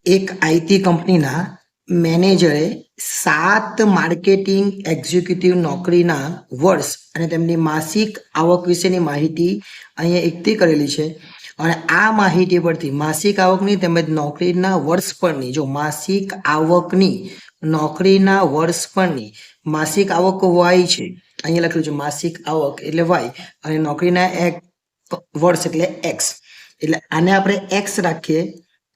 એક આઈટી કંપનીના મેનેજરે 7 માર્કેટિંગ એક્ઝિક્યુટિવ નોકરીના વર્ષ અને તેમની માસિક આવક વિશેની માહિતી અહીંયા એકઠી કરેલી છે અને આ માહિતી પરથી માસિક આવકની તેમજ નોકરીના વર્ષ પરની જો માસિક આવકની નોકરીના વર્ષ પરની માસિક આવક વાય છે, અહીંયા લખેલું છે માસિક આવક એટલે વાય અને નોકરીના એક વર્ષ એટલે એક્સ, એટલે આને આપણે એક્સ રાખીએ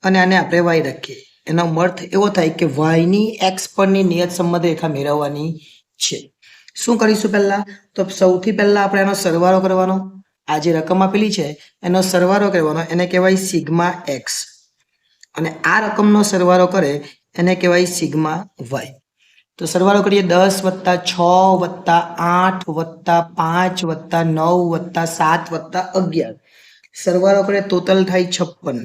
અને આને આપણે વાય રાખીએ. એનો અર્થ એવો થાય કે વાયની એક્સ પરની નિયત સંબંધ રેખા મેળવવાની છે. શું કરીશું પહેલા? તો સૌથી પહેલા આપણે એનો સરવાળો કરવાનો. આ જે રકમ આપેલી છે એનો સરવાળો કરવાનો, એને કહેવાય સિગ્મા એક્સ, અને આ રકમનો સરવાળો કરે એને કહેવાય સિગ્મા વાય. તો સરવાળો કરીએ 10 + 6 + 8 + 5 + 9 + 7 + 11. સરવાળો કરીએ ટોટલ થાય 56.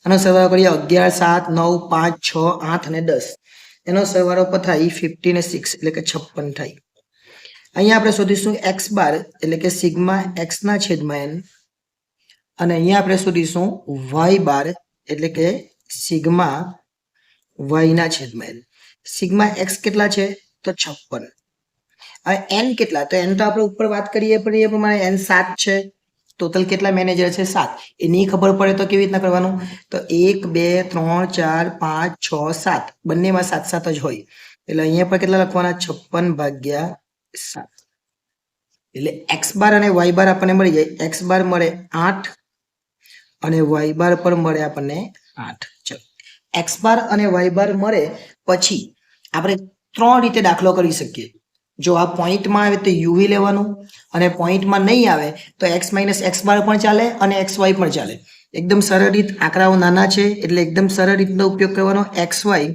આનો સરવાળો કરીએ 11 7 9 5 6 8 અને 10. એનો સરવાળો થાય 50 અને 6 એટલે કે 56 થાય. અહીંયા આપણે શોધીશું એક્સ બાર એટલે કે સિગ્મા એક્સ ના છેદમાં એન, અને અહીંયા આપણે શોધીશું વાય બાર એટલે કે સિગ્મા વાય ના છેદમાં એન. સિગ્મા એક્સ કેટલા છે? તો 56. હવે એન કેટલા? તો એન તો આપણે ઉપર વાત કરીએ પણ એ પ્રમાણે એન 7 છે. ટોટલ કેટલા મેનેજર છે? 7. એ નહીં ખબર પડે તો કેવી રીતના કરવાનું? તો 1 2 3 4 5 6 7 બંનેમાં 7 7 જ હોય, એટલે અહીંયા પર કેટલા લખવાના? 56/7. એટલે એક્સ બાર અને વાય બાર આપણને મળી જાય. એક્સ બાર મળે 8 અને વાય બાર પર મળે આપણને 8. ચલો, એક્સ બાર અને વાય બાર મળે પછી આપણે 3 રીતે દાખલો કરી શકીએ. જો આ પોઈન્ટમાં આવે તો યુવી લેવાનું, અને પોઈન્ટમાં નહીં આવે તો એક્સ માઇનસ એક્સ બાર પણ ચાલે અને એક્સ વાય પણ ચાલે. એકદમ સરળ રીત, આંકડાઓ નાના છે એટલે એકદમ સરળ રીતનો ઉપયોગ કરવાનો. એક્સ વાય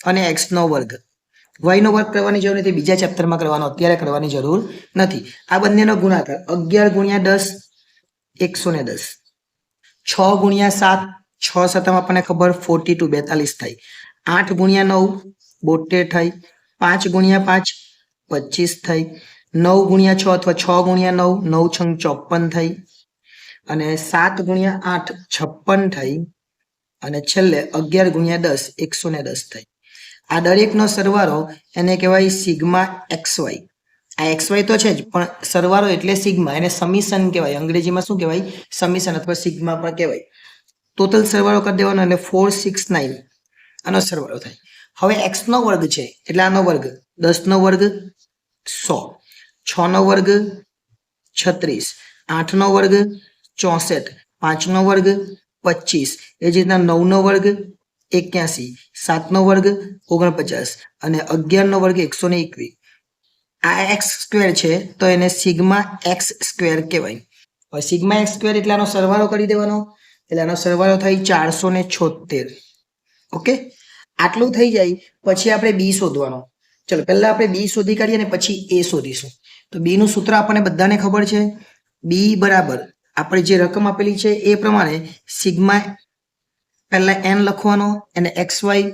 અને એક્સનો વર્ગ. વાયનો વર્ગ કરવાની જરૂર નથી, બીજા ચેપ્ટરમાં કરવાનો, અત્યારે કરવાની જરૂર નથી. આ બંનેનો ગુણાકાર 11 × 10 110. 6 × 7 6 7 આપણને ખબર 42 42 થાય. 8 × 9 72 થાય. 5 × 5 25 થાય. 9 × 6 અથવા 6 × 9 9 × 6 54 થાય. અને 7 × 8 56 થાય. અને છેલ્લે 11 × 10 110 થાય. આ દરેકનો સરવાળો એને કહેવાય સિગ્મા એક્સ વાય. આ એક્સ વાય તો છે જ, પણ સરવાળો એટલે સિગ્મા, એને સમીશન કહેવાય. અંગ્રેજીમાં શું કહેવાય? સમીશન અથવા સિગ્મા પણ કહેવાય. ટોટલ સરવાળો કરી દેવાનો એટલે 469 આનો સરવાળો થાય. હવે એક્સ નો વર્ગ છે એટલે આનો વર્ગ 10 નો વર્ગ 100, 6 નો વર્ગ 36, 8 નો વર્ગ 64, 5 નો વર્ગ 25, એ જ રીતના 9 નો વર્ગ 81, 7 નો વર્ગ 49 અને 11 નો વર્ગ 121. આ એક્સ સ્ક્વેર છે તો એને સિગ્મા એક્સ સ્ક્વેર કહેવાય. હવે સિગ્મા એક્સ સ્ક્વેર એટલે આનો સરવાળો કરી દેવાનો, એટલે આનો સરવાળો થાય 476. ઓકે, આટલું થઈ જાય પછી આપણે બી શોધવાનો. ચલો પહેલા આપણે બી શોધી કાઢીએ અને પછી એ શોધીશું. તો બી નું સૂત્ર આપણને બધાને ખબર છે. બી બરાબર આપણે જે રકમ આપેલી છે એ પ્રમાણે સિગ્મા પહેલા એન લખવાનો, એને એક્સ વાય,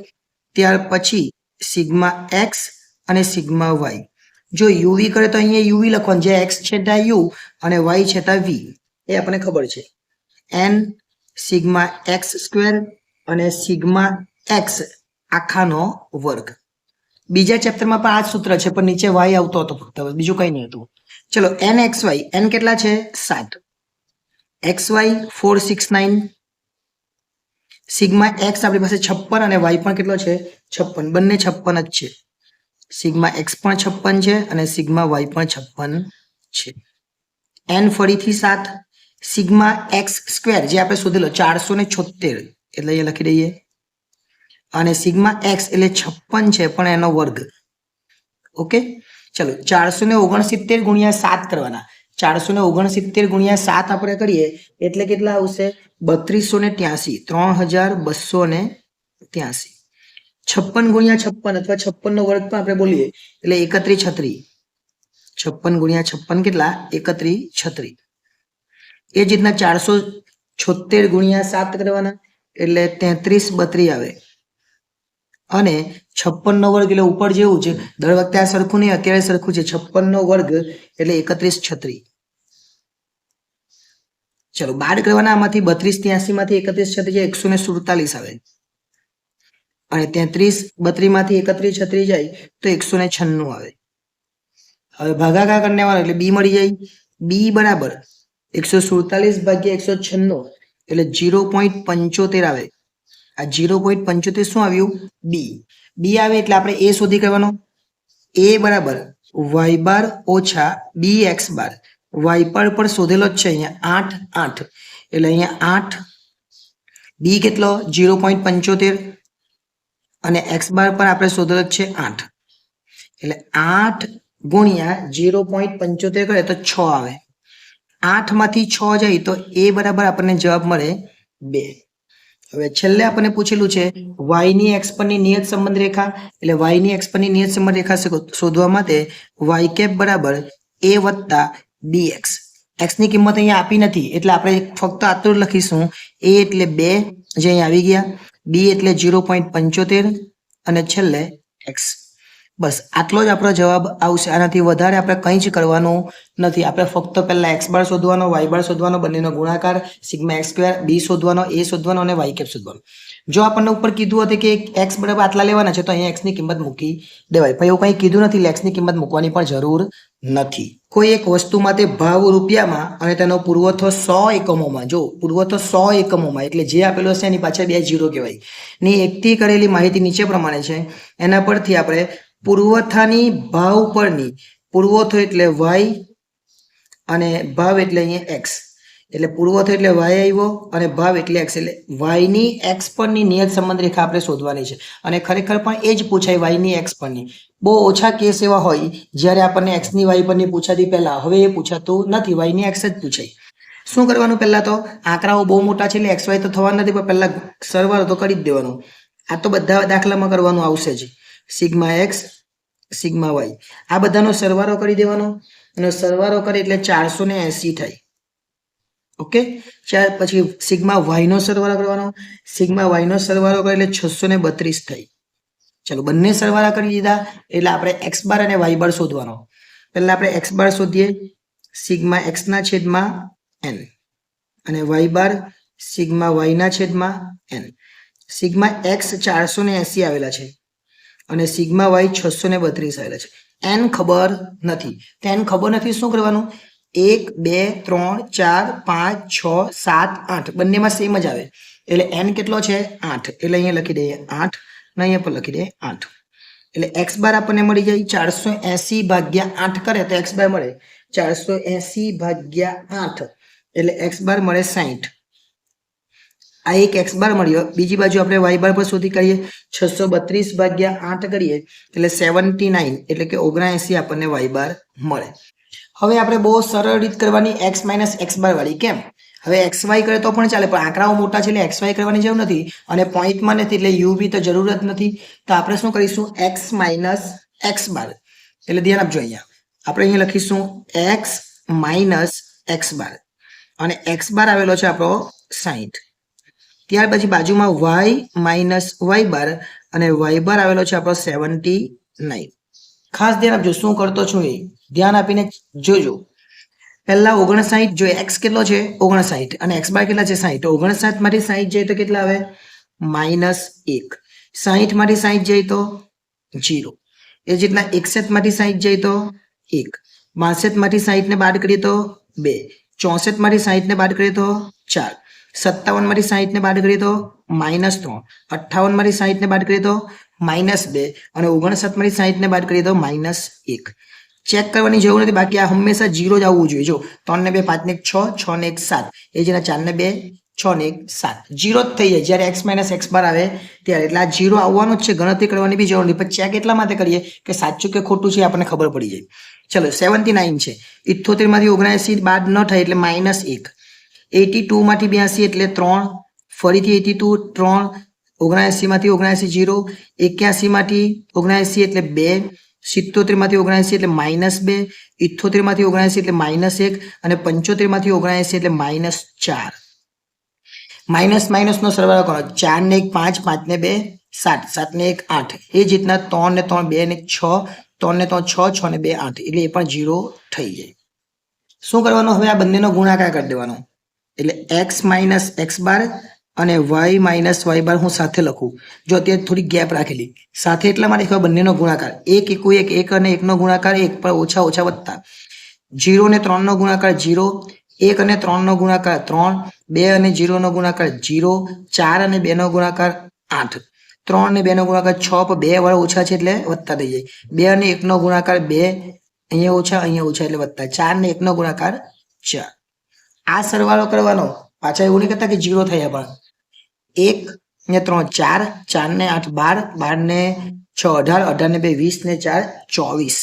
ત્યાર પછી સિગ્મા એક્સ અને સિગ્મા વાય. જો યુવી કરે તો અહીંયા યુવી લખવાનું, જે એક્સ છે ત્યાં યુ અને વાય છે ત્યાં વી, એ આપણને ખબર છે. એન સિગ્મા એક્સ સ્ક્વેર અને સિગ્મા એક્સ આખાનો વર્ગ. બીજા ચેપ્ટરમાં પણ આ જ સૂત્ર છે, પણ નીચે વાય આવતો હતો ફક્ત, બીજું કંઈ નહીં હતું. ચલો એન એક્સ વાય, એન કેટલા છે? 7. X Y 469. સિગ્મા એક્સ આપણી પાસે 56 અને વાય પણ કેટલો છે? 56. બંને 56 જ છે. સિગ્મા એક્સ પણ 56 છે અને સિગ્મા વાય પણ 56 છે. એન ફરીથી 7. સિગ્મા એક્સ સ્ક્વેર જે આપણે શોધેલો 476, એટલે એ લખી દઈએ. અને સિગ્મા એક્સ એટલે 56 છે પણ એનો વર્ગ. ઓકે, ચલો 469 × 7 કરવાના. 469 × 7 આપણે કરીએ એટલે કેટલા આવશે? 3283, 3283. 56 × 56 અથવા 56 નો વર્ગ પણ આપણે બોલીએ એટલે 3136. 56 × 56 કેટલા? 3136. એ જ રીતના 476 × 7 કરવાના એટલે 3332 આવે. અને 56 નો વર્ગ એટલે ઉપર જેવું છે, દર વખતે આ સરખું નહીં, અત્યારે સરખું છે. 56 નો વર્ગ એટલે 3136. ચલો બાદ કરવાના, આમાંથી 32 83 માંથી 31 36 147 આવે, અને 33 32 માંથી 31 36 જાય તો 196 આવે. હવે ભાગાકાર કરીને આવવાનો એટલે બી મળી જાય. બી બરાબર 147 ભાગ્યા 196 એટલે 0.75 આવે. આ 0.75 શું આવ્યું? બી. બી આવે એટલે આપણે એ શોધી કરવાનો. એ બરાબર વાય બાર ઓછા બી એક્સ બાર. વાય બાર પર શોધેલો જ છે અહીંયા 8 8 એટલે અહીંયા 8. બી કેટલો? 0.75 અને એક્સ બાર પર આપણે શોધેલો જ છે 8 એટલે 8 ગુણ્યા 0.75 કરે તો 6 આવે. 8 માંથી 6 જાય તો એ બરાબર આપણને જવાબ મળે 2. હવે છેલ્લે આપણને પૂછેલું છે y ની x પરની નિયત સંબંધ રેખા, એટલે y ની x પરની નિયત સંબંધ રેખા શોધવા માટે y કેપ બરાબર a વત્તા bx. x ની કિંમત અહીંયા આપી નથી એટલે આપણે ફક્ત આટલું લખીશું. a એટલે 2 જે અહીં આવી ગયા, b એટલે 0.75 અને છેલ્લે x. બસ આટલો જ આપણો જવાબ આવશે. આનાથી વધારે આપણે કંઈ જ કરવાનું નથી. આપણે ફક્ત પહેલા એક્સ બાર શોધવાનો, વાય બાર શોધવાનો, બંનેનો ગુણાકાર, સિગ્મા એક્સ સ્ક્વેર, બી શોધવાનો, એ શોધવાનો અને વાય કેપ શોધવાનો. જો આપણને ઉપર કીધું હતું કે એક્સ બરાબર આટલા લેવાના છે તો અહીંયા એક્સની કિંમત મૂકી દેવાય, પણ એવું કંઈ કીધું નથી એટલે એક્સની કિંમત મૂકવાની પણ જરૂર નથી. કોઈ એક વસ્તુ માટે ભાવ રૂપિયામાં અને તેનો પુરવઠો 100 એકમોમાં, જો પુરવઠો 100 એકમોમાં એટલે જે આપેલો છે એની પાછળ 2 0 કહેવાય, ની એકઠી કરેલી માહિતી નીચે પ્રમાણે છે. એના પરથી આપણે પુરવઠાની ભાવ પરની, પુરવઠો એટલે y અને ભાવ એટલે અહીંયા x, એટલે પુરવઠો એટલે y આવ્યો અને ભાવ એટલે x, એટલે y ની x પરની નિયત સંબંધ રેખા આપણે શોધવાની છે. અને ખરેખર પણ એ જ પૂછાય y ની x પરની. બહુ ઓછા કેસ એવા હોય જ્યારે આપણને x ની y પરની પૂછાતી પહેલા, હવે એ પૂછાતું નથી, y ની x જ પૂછાય. શું કરવાનું? પહેલા તો આંકડાઓ બહુ મોટા છે એટલે xy તો થવાના નથી, પણ પહેલા સરવાળો તો કરી જ દેવાનો. આ તો બધા દાખલામાં કરવાનું આવશે જ. સિગ્મા એક્સ સિગ્મા વાય આ બધાનો સરવાળો કરી દેવાનો, અને સરવાળો કરે એટલે 480 થાય. ઓકે, પછી સિગ્મા વાય નો સરવાળો કરવાનો, સિગ્મા વાય નો સરવાળો કરે એટલે 632 થાય. ચલો બંને સરવાળા કરી દીધા એટલે આપણે એક્સ બાર અને વાય બાર શોધવાનો. પહેલા આપણે એક્સ બાર શોધીએ, સિગ્મા એક્સ ના છેદમાં n, અને વાય બાર સિગ્મા વાય ના છેદમાં n. સિગ્મા એક્સ 480 આવેલા છે અને સિગ્મા વાય 632 આવેલા છે. n ખબર નથી, તો n ખબર નથી શું કરવાનું? 1 2 3 4 5 6 7 8 બંનેમાં સેમ જ આવે એટલે n કેટલો છે? 8. એટલે અહીંયા લખી દઈએ 8 અને અહીંયા પર લખી દઈએ 8. એટલે x બાર આપણને મળી જાય 480 ભાગ્યા 8 કરે તો x બાર મળે 480 ભાગ્યા 8 એટલે x બાર મળે 60. આ એક એક્સ બાર મળ્યો. બીજી બાજુ આપણે વાય બાર પર શોધી કાઢીએ, 632 ભાગ્યા 8 કરીએ એટલે 79 એટલે કે 79 આપણને વાય બાર મળે. હવે આપણે બહુ સરળ રીત કરવાની x માઇનસ એક્સ બાર વાળી. કેમ? હવે એક્સ વાય કરે તો પણ ચાલે, પણ આંકડાઓ મોટા છે એટલે એક્સ વાય કરવાની જરૂર નથી અને પોઈન્ટમાં નથી એટલે યુ બી તો જરૂર જ નથી. તો આપણે શું કરીશું? X minus x bar. એટલે ધ્યાન આપજો, અહીંયા આપણે અહીંયા લખીશું એક્સ માઇનસ એક્સ બાર અને એક્સ બાર આવેલો છે આપણો 60. ત્યાર પછી બાજુમાં y માઇનસ વાય બાર અને વાય બાર આવેલો છે આપણો 79. ખાસ ધ્યાન આપજો શું કરતો છું એ ધ્યાન આપીને જોજો. પહેલા 59, જો x કેટલો છે 59 અને x બાર કેટલા છે 60, તો 59 માંથી 60 જાય તો કેટલા આવે? -1. 60 માંથી 60 જાય તો 0. એ જ રીતના 61 માંથી 60 જાય તો 1. 62 માંથી 60 ને બાદ કરીએ તો 2. 64 માંથી 60 ને બાદ કરીએ તો 4. 57 માંથી 60 ને બાદ કરીએ તો -3. 58 માંથી 60 ને બાદ કરીએ તો -2 અને 59 માંથી 60 ને બાદ કરીએ તો -1. ચેક કરવાની જરૂર નથી, બાકી આ હંમેશા 0 જ આવવું જોઈએ. જો 3 ને 2 5 ને 1 6, 6 ને 1 7, એ જેના 4 ને 2 6 ને 1 7, 0 જ થઈ જાય જ્યારે x માઇનસ એક્સ બાર આવે ત્યારે. એટલે આ 0 આવવાનું જ છે, ગણતરી કરવાની બી જરૂર નહીં. પણ ચેક એટલા માટે કરીએ કે સાચું કે ખોટું છે આપણને ખબર પડી જાય. ચલો 79 છે, 78 માંથી 79 બાદ ન થાય એટલે -1. 82 માંથી 82 એટલે 3, ફરીથી 82 3, 79 માંથી 79 0, 81 માંથી 79 એટલે 2, 77 માંથી 79 એટલે -2, 78 માંથી 79 એટલે -1 અને 75 માંથી 79 એટલે -4. માઇનસ માઇનસ નો સરવાળો કરો, 4 ને 1 5, 5 ને 2 7, 7 ને 1 8, એ જ રીતના 3 ને 3 2 ને 6, 3 ને 3 6, 6 ને 2 8 એટલે એ પણ 0 થઈ જાય. શું કરવાનું? હવે આ બંનેનો ગુણાકાર કરી દેવાનો. એટલે એક્સ માઇનસ એક્સ બાર અને વાય માઇનસ વાય બાર હું સાથે લખું. જો અત્યારે થોડી ગેપ રાખેલી સાથે એટલા માટે ખબર બંનેનો ગુણાકાર એક એકુ એક અને એકનો ગુણાકાર એક પર ઓછા ઓછા વધતા 0 અને 3 નો ગુણાકાર 0 1 અને 3 નો ગુણાકાર 3 2 અને 0 નો ગુણાકાર 0 4 અને 2 નો ગુણાકાર 8 3 અને 2 નો ગુણાકાર 6 પર 2 વાળા ઓછા છે એટલે વધતા થઈ જાય 2 અને 1 નો ગુણાકાર 2 અહીંયા ઓછા એટલે વધતા 4 અને 1 નો ગુણાકાર 4. આ સરવાળો કરવાનો પાછા એવું નહીં કરતા કે 0 થયા પણ 1 ને 3 4 4 ને 8 12 12 ને 6 18 18 ને 2 20 ને 4 24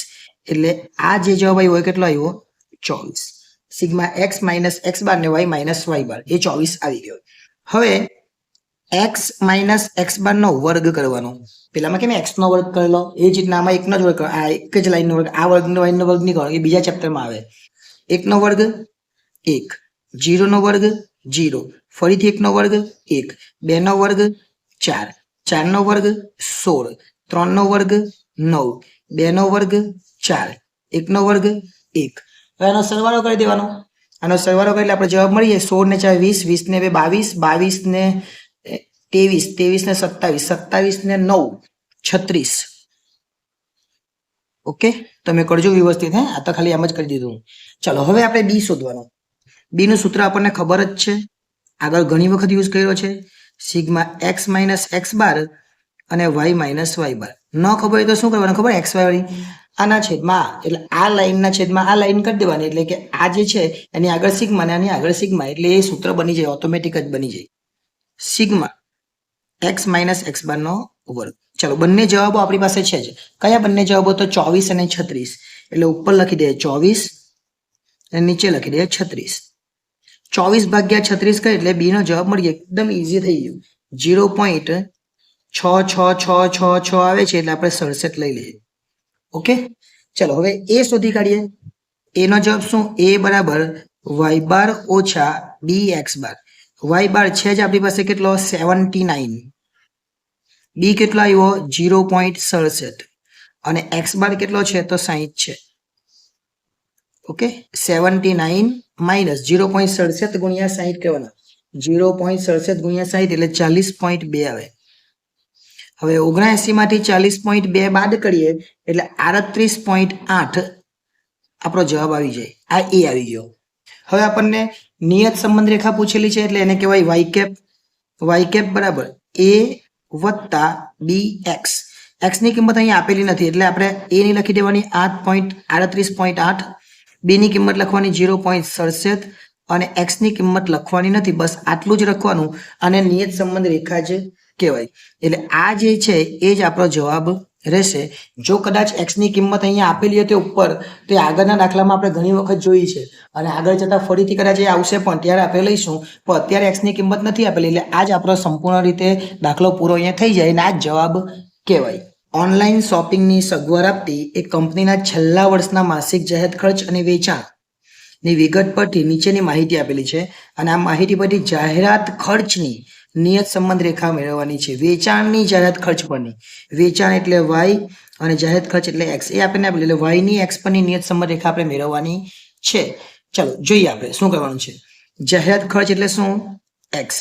એટલે આ જે જવાબ આવ્યો કેટલો આવ્યો 24. Sigma x minus x bar ને વાય માઇનસ વાય બાર એ 24 આવી ગયો. હવે એક્સ માઇનસ એક્સ બાર નો વર્ગ કરવાનો. પેલામાં કેમ એક્સ નો વર્ગ કરેલો એ જ રીતના આમાં એકનો જ વર્ગ કરો. આ એક જ લાઈન નો વર્ગ આ વર્ગનો લાઈન નો વર્ગ નહીં કરવાનો એ બીજા ચેપ્ટરમાં આવે. 1 નો વર્ગ 1 0 નો વર્ગ 0 ફરીથી 1 નો વર્ગ 1 2 નો વર્ગ 4 4 નો વર્ગ 16 3 નો વર્ગ 9 2 નો વર્ગ 4 1 નો વર્ગ 1. હવે આનો સરવાળો કરી દેવાનો. આનો સરવાળો કરી એટલે આપણે જવાબ મળી જાય 16 ને 4 20 20 ને 2 22 22 ને 23 23 ને 27 27 ને 9 36. ઓકે તમે કરજો વ્યવસ્થિત. હે આ તો ખાલી એમ જ કરી દીધું. ચલો હવે આપણે બી શોધવાનું. બી નું સૂત્ર આપણને ખબર જ છે, આગળ ઘણી વખત યુઝ કર્યો છે. Sigma x minus x bar અને વાય માઇનસ વાય બાર. ન ખબર હોય તો શું કરવાનું ખબર એક્સ વાય વાળી આના છેદમાં એટલે આ લાઈનના છેદમાં આ લાઈન કરી દેવાની એટલે કે આ જે છે એની આગળ સિગ્મા અને આની આગળ સિગ્મા એટલે એ સૂત્ર બની જાય ઓટોમેટિક જ બની જાય. Sigma x minus x bar નો વર્ગ. ચલો બંને જવાબો આપણી પાસે છે જ. કયા બંને જવાબો તો 24 અને 36 એટલે ઉપર લખી દે 24 અને નીચે લખી દે 36. 24 ભાગ્યા 36 કરે એટલે બી નો જવાબ મળી એકદમ ઈઝી થઈ ગયું. 0.666666 આવે છે એટલે આપણે 67 લઈ લઈએ. ઓકે ચલો હવે એ શોધી કાઢીએ. એ નો જવાબ શું એ બરાબર વાય બાર ઓછા બી એક્સ બાર. વાય બાર છે જ આપણી પાસે કેટલો 79 બી કેટલો આવ્યો 0.67 અને એક્સ બાર કેટલો છે તો 60 છે. ઓકે 79 માઇનસ 0.67 ગુણ્યા 60 કરવાના 0.67 ગુણ્યા 60 એટલે 40.2 આવે. હવે 79 માંથી 40.2 બાદ કરીએ એટલે 38.8 આપણો જવાબ આવી જાય. આ એ આવી ગયો. હવે આપણને નિયત સંબંધ રેખા પૂછેલી છે એટલે એને કહેવાય વાય કેપ બરાબર એ વત્તા બી એક્સ. એક્સ ની કિંમત અહીંયા આપેલી નથી એટલે આપણે એ ની લખી દેવાની 38.8 બી ની કિંમત લખવાની 0.67 અને એક્સ ની કિંમત લખવાની નથી. બસ આટલું જ લખવાનું અને નિયત સંબંધ રેખા જ કહેવાય. એટલે આ જે છે એ જ આપણો જવાબ રહેશે. જો કદાચ એક્સ ની કિંમત અહીંયા આપેલી હતી ઉપર તો એ આગળના દાખલામાં આપણે ઘણી વખત જોઈ છે અને આગળ જતા ફરીથી કદાચ એ આવશે પણ ત્યારે આપણે લઈશું. પણ અત્યારે એક્સ ની કિંમત નથી આપેલી એટલે આ જ આપણો સંપૂર્ણ રીતે દાખલો પૂરો અહીંયા થઈ જાય અને આ જ જવાબ કહેવાય. ઓનલાઈન શોપિંગની સગવડ આપતી એક કંપનીના છેલ્લા વર્ષના માસિક જાહેર ખર્ચ અને વેચાણની વિગત પરથી નીચેની માહિતી આપેલી છે અને આ માહિતી પરથી જાહેરાત ખર્ચની નિયત સંબંધ રેખા મેળવવાની છે. વેચાણની જાહેરાત ખર્ચ પરની વેચાણ એટલે વાય અને જાહેરાત ખર્ચ એટલે એક્સ એ આપણને આપેલું એટલે વાય ની એક્સ પરની નિયત સંબંધ રેખા આપણે મેળવવાની છે. ચલો જોઈએ આપણે શું કરવાનું છે. જાહેરાત ખર્ચ એટલે શું એક્સ,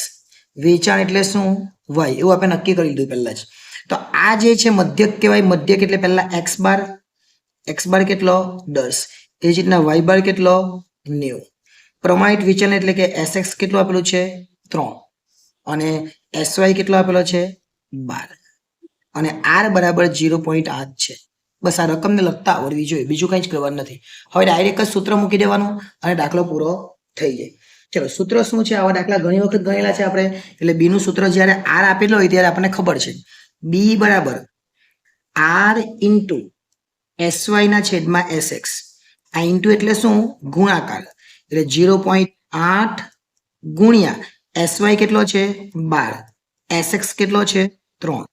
વેચાણ એટલે શું વાય એવું આપણે નક્કી કરી લીધું પહેલા જ. તો આ જે છે મધ્યક કહેવાય. મધ્યક એટલે પહેલા એક્સ બાર કેટલો 10 એ જ રીતના વાય બાર કેટલો 90. પ્રમાણિત વેચાણ એટલે કે એસએક્સ કેટલું આપેલું છે 3 અને એસવાય કેટલો આપેલો છે 12 અને આર બરાબર 0.8 છે. બસ આ રકમને લખતા આવડવી જોઈએ, બીજું કંઈ જ કરવાનું નથી. હવે ડાયરેક્ટ જ સૂત્ર મૂકી દેવાનું અને દાખલો પૂરો થઈ જાય. ચલો સૂત્ર શું છે? આવા દાખલા ઘણી વખત ગણેલા છે આપણે. એટલે બી નું સૂત્ર જ્યારે આર આપેલો હોય ત્યારે આપણને ખબર છે બી બરાબર આર ઇન્ટુ એસવાય ના છેદમાં એસએક્સ. આ ઇન્ટુ એટલે શું ગુણાકાર એટલે 0.8 ગુણ્યા એસવાય કેટલો છે 12 એસએક્સ કેટલો છે 3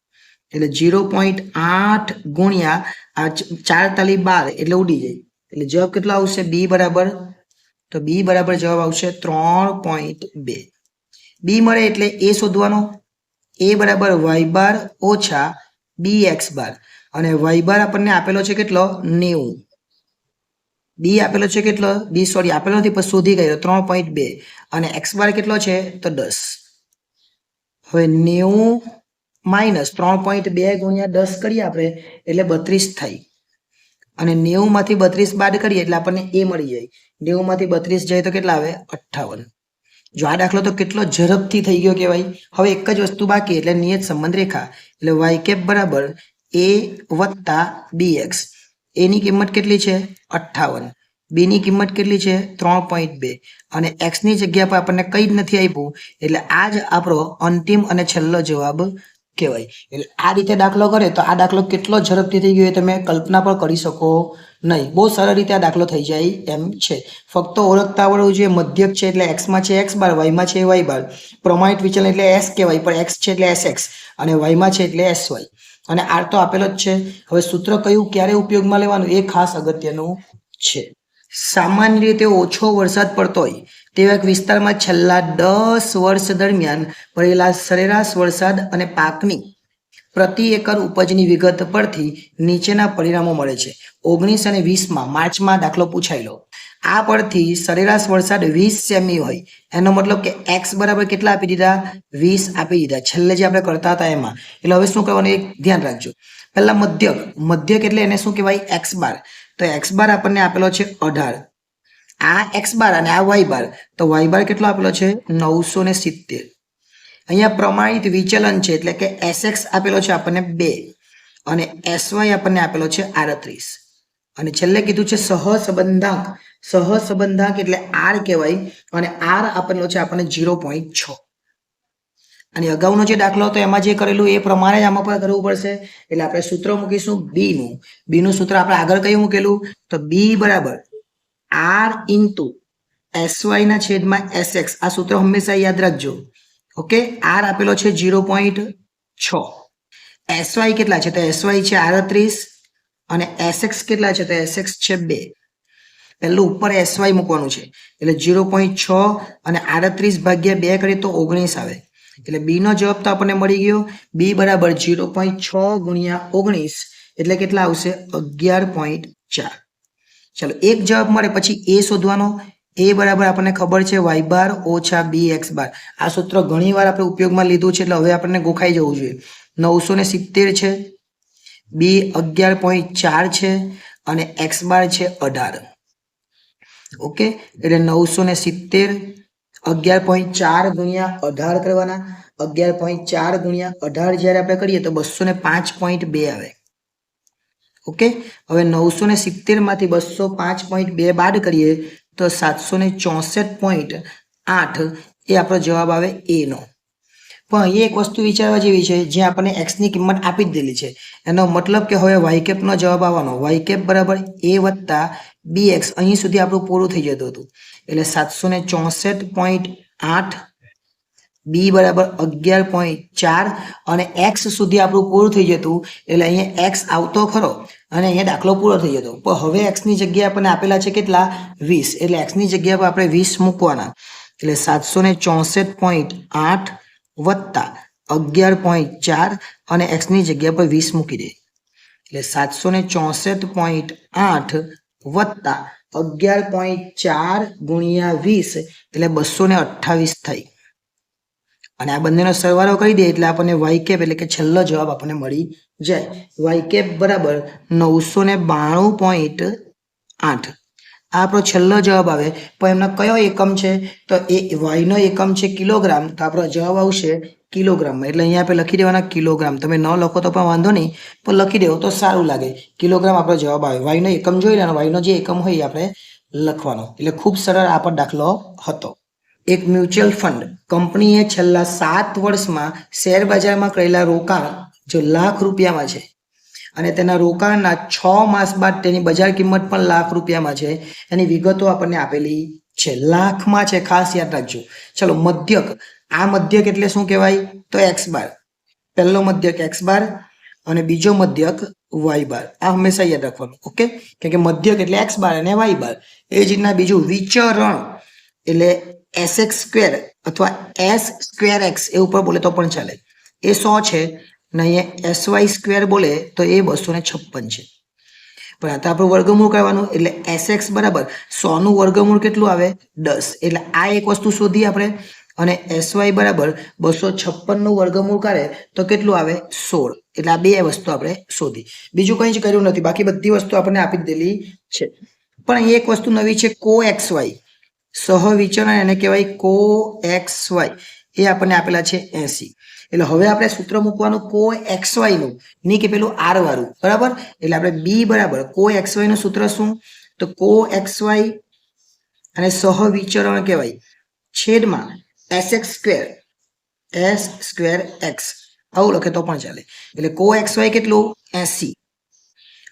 એટલે 0.8 ગુણ્યા આ 4 તાલી 12 એટલે ઉડી જાય એટલે જવાબ કેટલો આવશે બી બરાબર તો બી બરાબર જવાબ આવશે 3.2. બી મળે એટલે એ શોધવાનો. એ બરાબર વાય બાર ઓછા બી એક્સ બાર અને વાય બાર આપણને આપેલો છે કેટલો 90 બી આપેલો છે કેટલો, બી સોરી આપેલો નથી પણ શોધી ગયો 3.2 અને એક્સ બાર કેટલો છે તો 10. હવે 90 માઇનસ 3.2 ગુણ્યા 10 કરીએ આપણે એટલે 32 થાય અને 90 માંથી 32 બાદ કરીએ એટલે આપણને એ મળી જાય. 90 માંથી 32 જાય તો કેટલા આવે 58. જો આ દાખલો તો કેટલો ઝડપથી થઈ ગયો કહેવાય. હવે એક જ વસ્તુ બાકી એટલે નિયત સંબંધ રેખા એટલે વાય કેપ બરાબર એ વત્તા બી એક્સ. એની કિંમત કેટલી છે 58, બી ની કિંમત કેટલી છે 3.2 અને એક્સ ની જગ્યા પર આપણને કંઈ જ નથી આપ્યું એટલે આ જ આપણો અંતિમ અને છેલ્લો જવાબ કહેવાય. એટલે આ રીતે દાખલો કરે તો આ દાખલો કેટલો ઝડપથી થઈ ગયો એ તમે કલ્પના પણ કરી શકો નહીં. બહુ સરળ રીતે આ દાખલો થઈ જાય એમ છે. ફક્ત ઓળખતા આવડવું જોઈએ. મધ્યક છે એટલે એક્સમાં છે એક્સ બાર, વાયમાં છે વાય બાર. પ્રમાણિત વિચલન એટલે એસ કહેવાય પણ એક્સ છે એટલે એસ એક્સ અને વાયમાં છે એટલે એસ વાય અને આર તો આપેલો જ છે. હવે સૂત્ર કયું ક્યારે ઉપયોગમાં લેવાનું એ ખાસ અગત્યનું છે. સામાન્ય રીતે ઓછો વરસાદ પડતો હોય તેવા એક વિસ્તારમાં છેલ્લા 10 વર્ષ દરમિયાન પડેલા સરેરાશ વરસાદ અને પાકની પ્રતિ એકર ઉપજની વિગત પરથી નીચેના પરિણામો મળે છે. 19 અને 20માં માર્ચમાં દાખલો પૂછાયેલો. આ પરથી સરેરાશ વરસાદ 20 સેમી હોય એનો મતલબ કે એક્સ બરાબર કેટલા આપી દીધા 20 આપી દીધા છેલ્લે જે આપણે કરતા હતા એમાં. એટલે હવે શું કરવાનું એક ધ્યાન રાખજો. પહેલા મધ્યક, મધ્યક એટલે એને શું કહેવાય એક્સ બાર. તો એક્સ બાર આપણને આપેલો છે 18. આ એક્સ બાર અને આ વાય બાર, તો વાય બાર કેટલો આપેલો છે 970. અહીંયા પ્રમાણિત વિચલન છે એટલે કે એસએક્સ આપેલો છે આપણને 2 અને એસવાય આપણને આપેલો છે 38 અને છેલ્લે કીધું છે સહસંબંધાંક. સહસંબંધાંક એટલે આર કહેવાય અને આર આપેલો છે આપણને 0.6. અને અગાઉનો જે દાખલો હતો એમાં જે કરેલું એ પ્રમાણે જ આમાં પણ કરવું પડશે. એટલે આપણે સૂત્ર મૂકીશું બીનું સૂત્ર આપણે આગળ કયું મૂકેલું તો બી બરાબર આર ઇન્ટુ એસવાય ના છેદમાં એસએક્સ. આ સૂત્ર હંમેશા યાદ રાખજો. ઓકે, આર આપેલો છે 0.6, એસવાય કેટલા છે તો એસવાય છે 38 અને એસએક્સ કેટલા છે તો એસએક્સ છે 2. પહેલું ઉપર એસવાય મૂકવાનું છે એટલે 0.6 અને 38 ભાગ્યા 2 કરીએ તો 19 આવે. એટલે બી નો જવાબ તો આપણને મળી ગયો. બી બરાબર 0.6 ગુણ્યા 19 એટલે કેટલા આવશે 11.4. ચલો એક જવાબ મળે પછી એ શોધવાનો. એ બરાબર આપણને ખબર છે વાય બાર ઓછા બી એક્સ બાર. આ સૂત્ર ઘણી વાર આપણે ઉપયોગમાં લીધું છે એટલે હવે આપણને ગોખાઈ જવું જોઈએ. 970 છે, બી 11.4 છે અને એક્સ બાર છે 18. ઓકે, એટલે 970 11.4 ગુણ્યા 18 કરવાના. 11.4 ગુણ્યા 18 જ્યારે આપણે કરીએ તો 205.2 આવે. ઓકે, હવે 970 માંથી 205.2 બાદ કરીએ તો 764.8 એ આપણો જવાબ આવે એ નો. પણ અહીંયા એક વસ્તુ વિચારવા જેવી છે, જે આપણને એક્સ ની કિંમત આપી જ દેલી છે એનો મતલબ કે હવે વાય કેપ નો જવાબ આવવાનો. વાય કેપ બરાબર એ વત્તા બી એક્સ. અહીં સુધી આપણું પૂરું થઈ જતું હતું એટલે 764.8, બી બરાબર 11.4 અને એક્સ સુધી આપણું પૂરું થઈ જતું એટલે અહીંયા એક્સ આવતો ખરો અને અહીંયા દાખલો પૂરો થઈ જતો. પણ હવે એક્સ ની જગ્યાએ આપણને આપેલા છે કેટલા 20 એટલે એક્સ ની જગ્યા પર આપણે 20 મૂકવાના એટલે 764.8 વત્તા 11.4 અને એક્સ ની જગ્યા પર 20 મૂકી દે એટલે 764.8 વત્તા 11.4 ગુણ્યા 20 એટલે 228 થાય અને આ બંનેનો સરવાળો કરી દે એટલે આપણને વાય કેપ એટલે કે છેલ્લો જવાબ આપણને મળી જાય. વાય કેપ બરાબર 992.8. આ આપણો છેલ્લો જવાબ આવે. પણ એમનો કયો એકમ છે તો એ વાયનો એકમ છે કિલોગ્રામ. તો આપણો જવાબ આવશે કિલોગ્રામમાં. એટલે અહીંયા આપણે લખી દેવાના કિલોગ્રામ. તમે ન લખો તો પણ વાંધો નહીં પણ લખી દેવો તો સારું લાગે. કિલોગ્રામ આપણો જવાબ આવે. વાયનો એકમ જોઈ લેવાનો, વાયનો જે એકમ હોય એ આપણે લખવાનો. એટલે ખૂબ સરળ આ પણ દાખલો હતો. એક મ્યુચ્યુઅલ ફંડ કંપનીએ છેલ્લા 7 વર્ષમાં શેર બજારમાં કરેલા રોકાણ જો લાખ રૂપિયામાં છે અને તેના રોકાણના 6 માસ બાદ તેની બજાર કિંમત પણ લાખ રૂપિયામાં છે. એની વિગતો આપણને આપેલી છે, લાખમાં છે, ખાસ યાદ રાખજો. ચલો મધ્યક. આ મધ્યક એટલે શું કહેવાય તો એક્સ બાર. પહેલો મધ્યક એક્સ બાર અને બીજો મધ્યક વાય બાર. આ હંમેશા યાદ રાખવાનું. ઓકે, કેમ કે મધ્યક એટલે એક્સ બાર અને વાય બાર. એ જ રીતના બીજું વિચરણ એટલે એસએક્સ સ્ક્વેર અથવા એસ સ્ક્વેર એક્સ એવું પણ બોલે તો પણ ચાલે. એ 100 છે ને અહીંયા એસવાય સ્ક્વેર બોલે તો એ 256 છે. પણ આ તો આપણું વર્ગમૂળ કરવાનું એટલે SX બરાબર 100 નું વર્ગમૂળ કેટલું આવે 10 એટલે આ એક વસ્તુ શોધી આપણે અને SY બરાબર 256 નું વર્ગમૂળ કરે તો કેટલું આવે 16 એટલે આ બે વસ્તુ આપણે શોધી બીજું કંઈ જ કર્યું નથી બાકી બધી વસ્તુ આપણને આપી દીધેલી છે પણ અહીં એક વસ્તુ નવી છે કો XY સહવિચરણ એને કહેવાય કો XY એ આપણને આપેલા છે 80 એટલે હવે આપણે સૂત્ર મૂકવાનું કો XY નું નહીં કે પેલું R વાળું બરાબર એટલે આપણે B બરાબર કો XY નું સૂત્ર શું તો કો XY અને સહવિચરણ કહેવાય છેદમાં SX square S square X આવું લખે તો પણ ચાલે એટલે કો XY કેટલું 80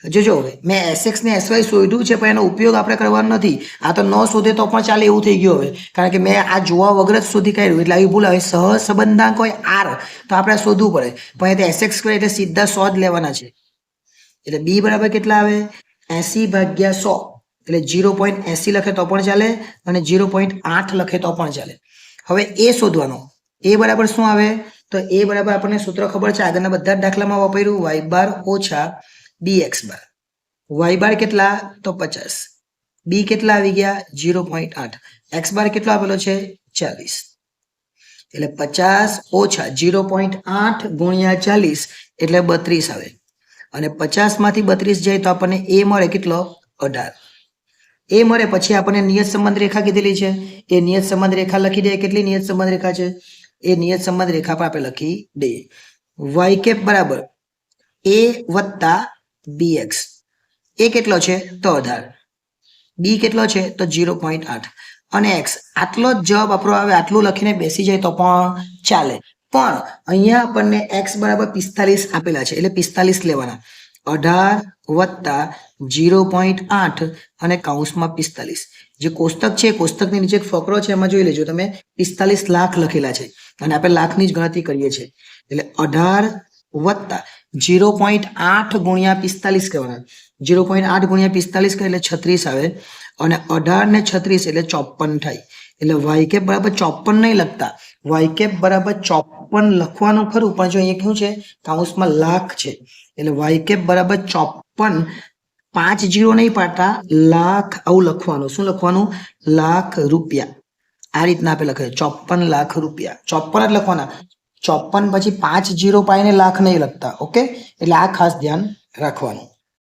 જોજો હવે મેં SX ને SY શોધ્યું છે પણ એનો ઉપયોગ આપણે કરવાનો નથી આ તો ન શોધે તો પણ ચાલે એવું થઈ ગયું હવે કારણ કે મેં આ જોવા વગર જ શોધી કાઢ્યું એટલે આવી ભૂલ આવે સહસંબંધાંક હોય R તો આપણે શોધવું પડે પણ એ SX સ્ક્વેર એટલે સીધા 100 જ લેવાના છે એટલે B બરાબર કેટલા આવે 80 ભાગ્યા 100 એટલે 0.80 લખે તો પણ ચાલે અને 0.8 લખે તો પણ ચાલે હવે એ શોધવાનો એ બરાબર શું આવે તો એ બરાબર આપણને સૂત્ર ખબર છે આગળના બધા જ દાખલામાં વાપર્યું y બાર ઓછા bx બાર y બાર કેટલા તો 50 b કેટલા આવી ગયા 0.8 x બાર કેટલો આપેલો છે 40 એટલે 50 ઓછા 0.8 ગુણ્યા 40 એટલે 32 આવે અને 50 માંથી 32 જાય તો આપણને એ મળે કેટલો 18 એ મળે પછી આપણને નિયત સંબંધ રેખા કીધેલી છે એ નિયત સંબંધ રેખા લખી દે કેટલી નિયત સંબંધ રેખા છે એ નિયત સંબંધ રેખા પર આપણે લખી દઈએ y કેપ બરાબર a વત્તા bx એ કેટલો છે તો 18 b કેટલો છે તો 0.8 અને x આટલો જ જવાબ આપણો આવે આટલું લખીને બેસી જાય તો પણ ચાલે પણ અહીંયા આપણને x બરાબર 45 આપેલા છે એટલે 45 લેવાના 18 વત્તા 0.8 અને કૌંસમાં 45 જે કોષ્ટક છે કોષ્ટકની નીચે એક ફકરો છે એમાં જોઈ લેજો તમે 45 લાખ લખેલા છે અને આપણે લાખની જ ગણતરી કરીએ છીએ એટલે 18 વત્તા 0.8 ગુણ્યા 45 કરવાના 0.8 ગુણ્યા 45 કરે એટલે 36 આવે અને 18 ને 36 એટલે 54 થાય એટલે y કેપ બરાબર 54 નહીં લખતા y કેપ બરાબર 54 લખવાનું ખરું પણ જો અહીંયા શું છે કૌંસમાં લાખ છે એટલે y કેપ બરાબર 54 5 0 નહીં પાડતા લાખ આવું લખવાનું શું લખવાનું લાખ રૂપિયા આ રીતના આપણે લખે 54 લાખ રૂપિયા 54 જ લખવાના 54 પછી 5 0 પાઈને લાખ નહીં લખતા ઓકે એટલે આ ખાસ ધ્યાન રાખવાનું